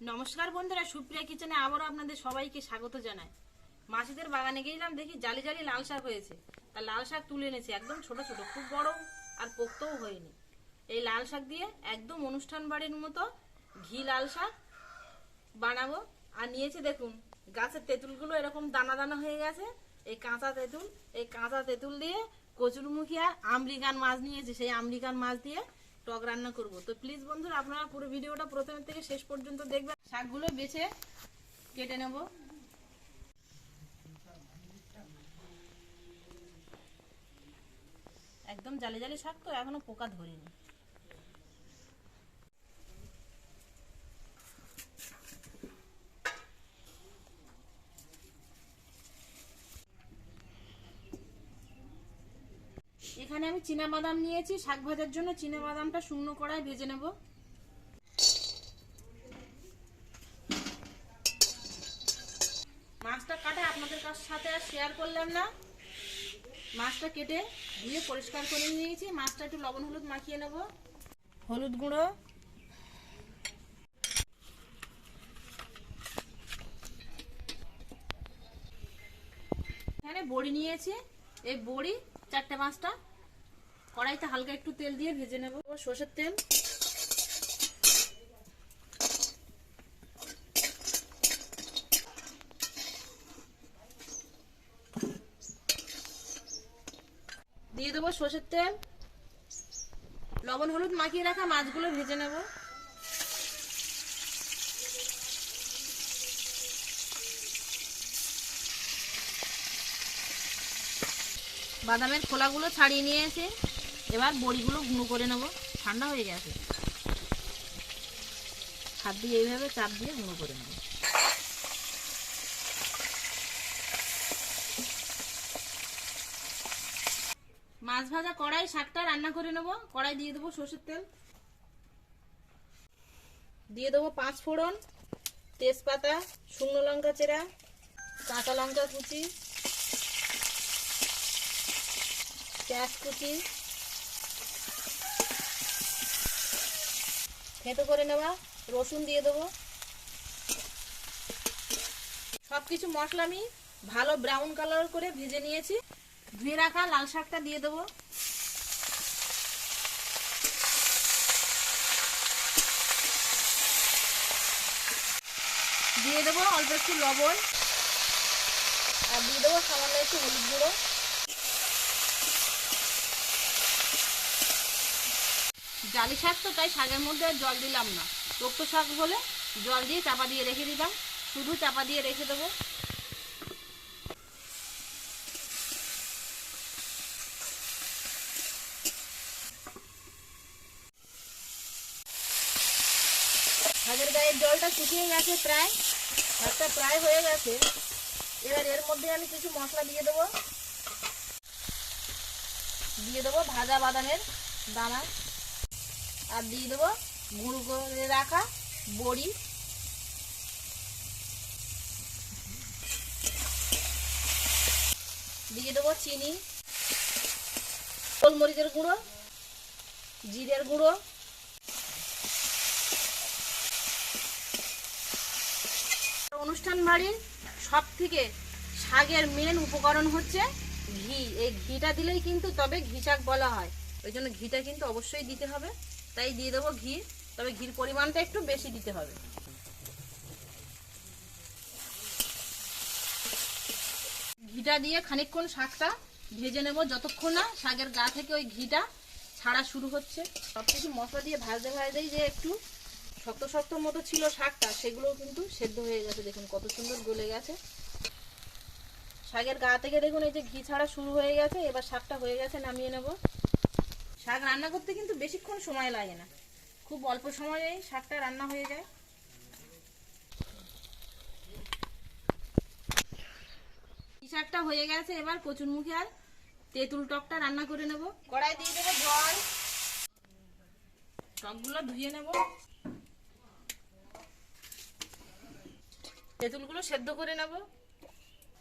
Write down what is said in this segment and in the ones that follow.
নমস্কার বন্ধুরা, সুপ্রিয়া কিচেনে আবারও আপনাদের সবাইকে স্বাগত জানাই। মাসিদের বাগানে গেলাম, দেখি জালি জালি লাল শাক হয়েছে। তা লাল শাক তুলে এনেছি, একদম ছোট ছোট, খুব বড় আর পোক্তও হয়নি। এই লাল শাক দিয়ে একদম অনুষ্ঠান বাড়ির মতো ঘি লাল শাক বানাবো। আর নিয়েছি দেখুন, গাছের তেঁতুলগুলো এরকম দানা দানা হয়ে গেছে। এই কাঁচা তেঁতুল দিয়ে কচুরমুখী আর আমেরিকান মাছ নিয়েছি, সেই আমেরিকান মাছ দিয়ে টক রান্না করব। তো প্লিজ বন্ধুরা, আপনারা পুরো ভিডিওটা প্রথম থেকে শেষ পর্যন্ত দেখবেন। শাকগুলো বেছে কেটে নেব। একদম জালি জালি শাক, তো এখনো পোকা ধরেনি। এখানে আমি চীনা বাদাম নিয়েছি শাক ভাজার জন্য। চীনা বাদামটা শুকনো কড়ায় ভেজে নেব। মাছটা কাটে আপনাদের সাথে আর শেয়ার করলাম না। মাছটা কেটে ধুয়ে পরিষ্কার করে নিয়েছি। মাছটা একটু লবণ হলুদ মাখিয়ে নেব। হলুদ গুঁড়ো, এখানে বড়ি নিয়েছি। এই বড়ি 4-5টা কড়াইতে হালকা একটু তেল দিয়ে ভেজে নেব। সরষের তেল, দিয়ে দেবো সরষের তেল। লবণ হলুদ মাখিয়ে রাখা মাছগুলো ভেজে নেব। বাদামের খোলাগুলো ছাড়িয়ে নিয়েছে। এবার বড়িগুলো গুঁড়ো করে নেব। ঠান্ডা হয়ে গেছে, হাত দিয়ে এইভাবে চাপ দিয়ে গুঁড়ো করে নেব। মাছ ভাজা কড়াই শাকটা রান্না করে নেব। কড়াই দিয়ে দেবো সরষের তেল, দিয়ে দেবো 5 ফোড়ন, তেজপাতা, শুকনো লঙ্কা চেরা, কাঁচা লঙ্কা কুচি, পেঁয়াজ কুচি, থেঁতো করে নেওয়া রসুন দিয়ে দেবো। সবকিছু মশলা আমি ভালো ব্রাউন কালার করে ভেজে নিয়েছি। ধুয়ে রাখা লাল শাকটা দিয়ে দেবো। দিয়ে দেবো অল্প একটু লবণ, আর দিয়ে দেবো সামান্য একটু হলুদ গুঁড়ো। জালি শাক তো, তাই শাকের মধ্যে আর জল দিলাম না। পোক্ত শাক হলে জল দিয়ে চাপা দিয়ে রেখে দিতাম, শুধু চাপা দিয়ে রেখে দেবো। শাকের গায়ের জলটা শুকিয়ে গেছে প্রায়, শাকটা প্রায় হয়ে গেছে। এবার এর মধ্যে আমি কিছু মশলা দিয়ে দেবো। দিয়ে দেবো ভাজা বাদামের দানা, আর দিয়ে দেবো গুঁড়ো করে রাখা বড়ি, দিয়ে দেবো চিনি, গোলমরিচের গুঁড়ো, জিরের গুঁড়ো। অনুষ্ঠান বাড়ির সব থেকে শাকের মেন উপকরণ হচ্ছে ঘি। এই ঘিটা দিলেই কিন্তু তবে ঘি শাক বলা হয়। ওই জন্য ঘিটা কিন্তু অবশ্যই দিতে হবে। তাই দিয়ে দেবো ঘি, তবে ঘির পরিমাণটা একটু বেশি দিতে হবে। ঘিটা দিয়ে খানিকক্ষণ শাকটা ভেজে নেব, যতক্ষণ না শাকের গা থেকে ওই ঘিটা ছাড়া শুরু হচ্ছে। সব কিছু মশলা দিয়ে ভাজতেই যে একটু শক্ত শক্ত মতো ছিল শাকটা, সেগুলোও কিন্তু সেদ্ধ হয়ে গেছে। দেখুন কত সুন্দর গলে গেছে। শাকের গা থেকে দেখুন এই যে ঘি ছাড়া শুরু হয়ে গেছে। এবার শাকটা হয়ে গেছে, নামিয়ে নেব। শাক রান্না করতে কিন্তু বেশিক্ষণ সময় লাগে না, খুব অল্প সময়েই শাকটা রান্না হয়ে যায়। শাকটা হয়ে গেছে, এবার কচুরমুখী আর তেঁতুল টকটা রান্না করে নেব। কড়াই দিয়ে দেবো জল, টকগুলো ধুয়ে নেব। তেঁতুলগুলো সেদ্ধ করে নেব।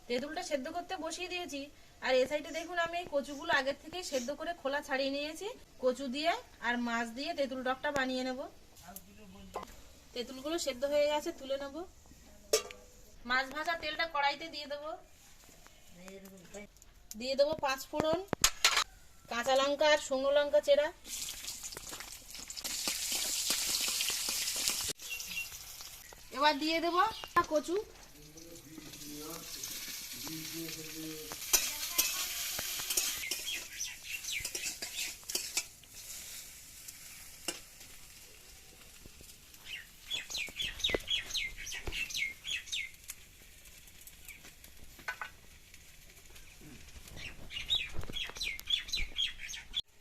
তেঁতুলটা সেদ্ধ করতে বসিয়ে দিয়েছি। আর এই সাইডে দেখুন আমি এই কচুগুলো আগের থেকেই সেদ্ধ করে খোলা ছাড়িয়ে নিয়েছি। কচু দিয়ে আর মাছ দিয়ে তেঁতুল টকটা বানিয়ে নেব। তেঁতুলগুলো সেদ্ধ হয়ে গেছে, তুলে নেব। মাছ ভাজা তেলটা কড়াইতে দিয়ে দেবো। দিয়ে দেবো 5 ফোড়ন, কাঁচা লঙ্কা আর শুকনো লঙ্কা চেরা। এবার দিয়ে দেবো কচু।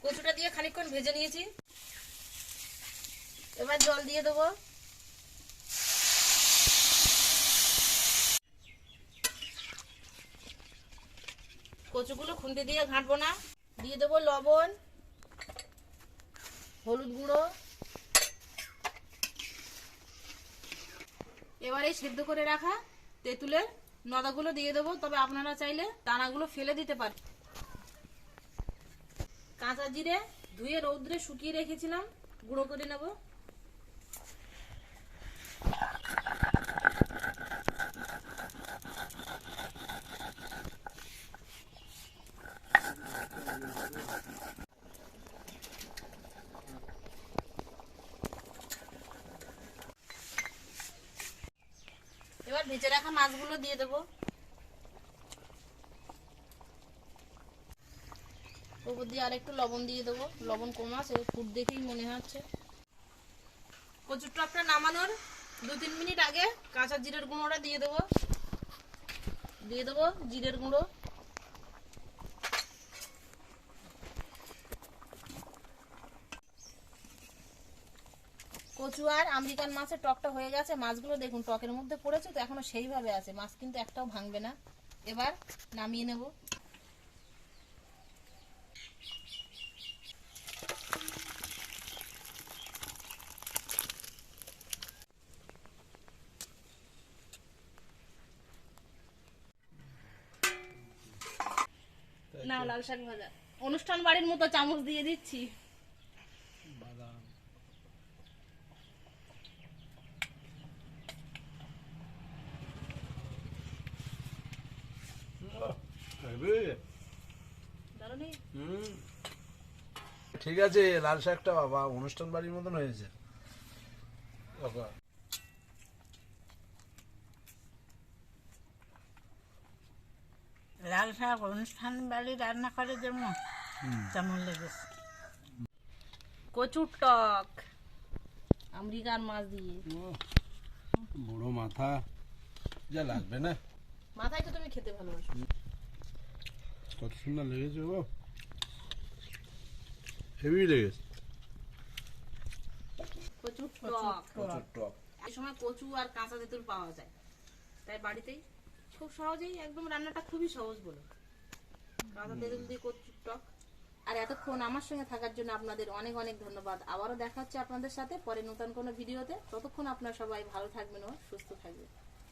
কচুটা দিয়ে খানিকক্ষণ ভেজে নিয়েছি। এবার জল দিয়ে দেবো। কচুগুলো খুন্তি দিয়ে ঘাঁটবো না। দিয়ে দেবো লবণ, হলুদ গুঁড়ো। এবার এই সেদ্ধ করে রাখা তেঁতুলের নদাগুলো দিয়ে দেবো, তবে আপনারা চাইলে দানাগুলো ফেলে দিতে পারেন। কাঁচা জিরে ধুয়ে রৌদ্রে শুকিয়ে রেখেছিলাম, গুঁড়ো করে নেব। এবার ভেজে রাখা মাছগুলো দিয়ে দেবো। ওপর দিয়ে আর একটু লবণ দিয়ে দেবো, লবণ কম আছে, ফুট দেখেই মনে হচ্ছে। কচুর টকটা নামানোর 2-3 মিনিট আগে কাঁচা জিরের গুঁড়োটা দিয়ে দেবো। দিয়ে দেবো জিরের গুঁড়ো। কচু আর আমেরিকান মাছের টকটা হয়ে গেছে। মাছগুলো দেখুন টকের মধ্যে পড়েছে তো এখনো সেইভাবে আছে, মাছ কিন্তু একটাও ভাঙবে না। এবার নামিয়ে নেব। না লাল শাক ভাজা অনুষ্ঠান বাড়ির মতো চামচ দিয়ে দিচ্ছি। ঠিক আছে, লাল শাকটা বাবা অনুষ্ঠান বাড়ির মতন হয়েছে বাবা। লাল শাক অনুষ্ঠান বাড়ি রান্না করে যেমন তেমন লেগেছে। কচুর টক আমেরিকান মাছ দিয়ে। বড় মাথা যা লাগবে না, মাথায় তো তুমি খেতে ভালোবাসো। কত সুন্দর লেগেছে গো, হেভি লেগেছে। কচুর টক। এই সময় কচু আর কাঁচা তেঁতুল পাওয়া যায়, তাই বাড়িতেই খুব সহজেই একদম রান্নাটা খুবই সহজ বলে কাঁচা তেঁতুল দিয়ে কচুর টক। আর এতক্ষণ আমার সঙ্গে থাকার জন্য আপনাদের অনেক অনেক ধন্যবাদ। আবারও দেখা হচ্ছে আপনাদের সাথে পরে নতুন কোনো ভিডিওতে। ততক্ষণ আপনারা সবাই ভালো থাকবেন ও সুস্থ থাকবেন।